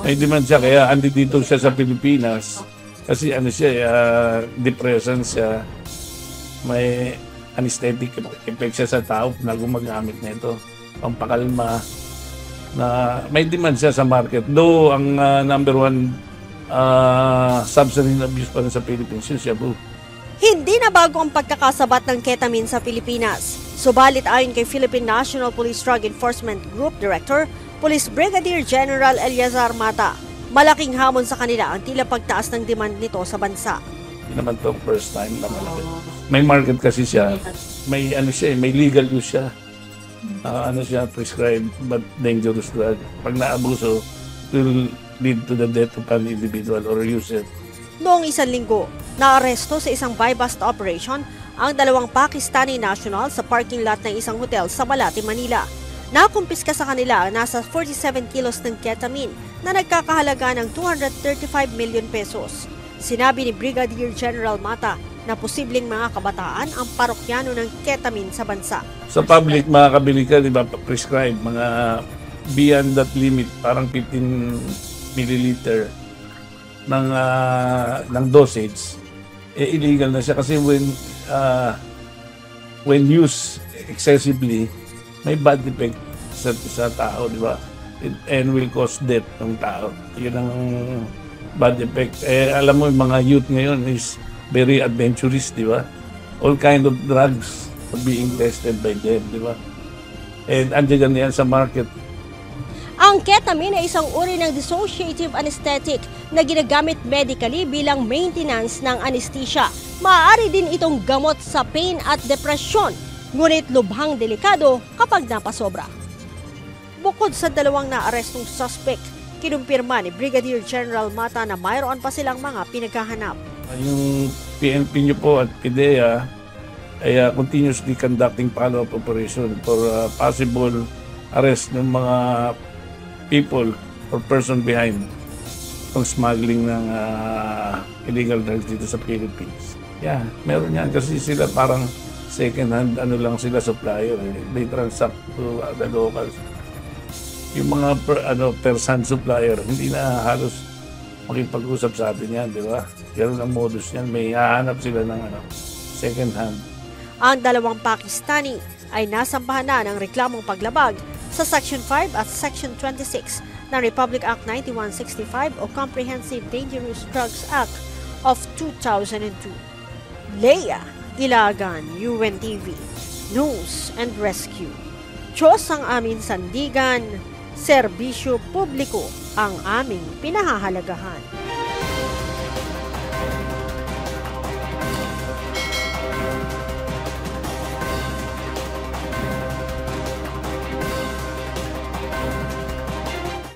May demand siya, kaya andi dito siya sa Pilipinas. Kasi ano siya, depression siya. May anesthetic effect siya sa tao na gumagamit nito. Pampakalma. Na may demand siya sa market. Though ang number one substance abuse pa rin sa Philippines, yung shabu. Hindi na bago ang pagkakasabat ng ketamine sa Pilipinas. Subalit ayon kay Philippine National Police Drug Enforcement Group Director, Police Brigadier General Eliazar Mata, malaking hamon sa kanila ang tila pagtaas ng demand nito sa bansa. Hindi naman ito first time na malaki. May market kasi siya. May ano siya, may legal use siya. Ano siya, prescribed but dangerous drug. Pag naabuso, it will lead to the death of an individual or user. Noong isang linggo, naaresto sa isang buy-bust operation ang dalawang Pakistani national sa parking lot ng isang hotel sa Malate, Manila. Nakumpiska sa kanila ang nasa 47 kilos ng ketamine na nagkakahalaga ng 235 million pesos. Sinabi ni Brigadier General Mata na posibleng mga kabataan ang parokyano ng ketamine sa bansa. Sa public, makakabili ka, di ba, prescribe, mga beyond that limit, parang 15 milliliter ng dosage, illegal na siya kasi when used excessively, may bad effect sa tao, di ba? And will cause death ng tao. Yun ang bad effect. Alam mo, yung mga youth ngayon is very adventurous, di ba? All kind of drugs are being tested by them, di ba? And andyan yan sa market. Ang ketamine ay isang uri ng dissociative anesthetic na ginagamit medically bilang maintenance ng anesthesia. Maaari din itong gamot sa pain at depresyon, ngunit lubhang delikado kapag napasobra. Bukod sa dalawang naarestong suspect, kinumpirma ni Brigadier General Mata na mayroon pa silang mga pinaghahanap. Yung PNP nyo po at PDEA ay continuously conducting follow-up operation for possible arrest ng mga people or person behind ng smuggling ng illegal drugs dito sa Philippines. Yeah, meron yan kasi sila parang second-hand, ano lang sila, supplier. They transact to the locals. Yung mga first-hand supplier, hindi na halos makipag-usap sa atin yan, di ba? Ganun ang modus yan. May hahanap sila ng second-hand. Ang dalawang Pakistani ay nasampahan na ng reklamong paglabag sa Section 5 at Section 26 ng Republic Act 9165 o Comprehensive Dangerous Drugs Act of 2002. Leia Ilagan, UNTV, News and Rescue. Diyos ang aming sandigan, serbisyo publiko ang aming pinahahalagahan.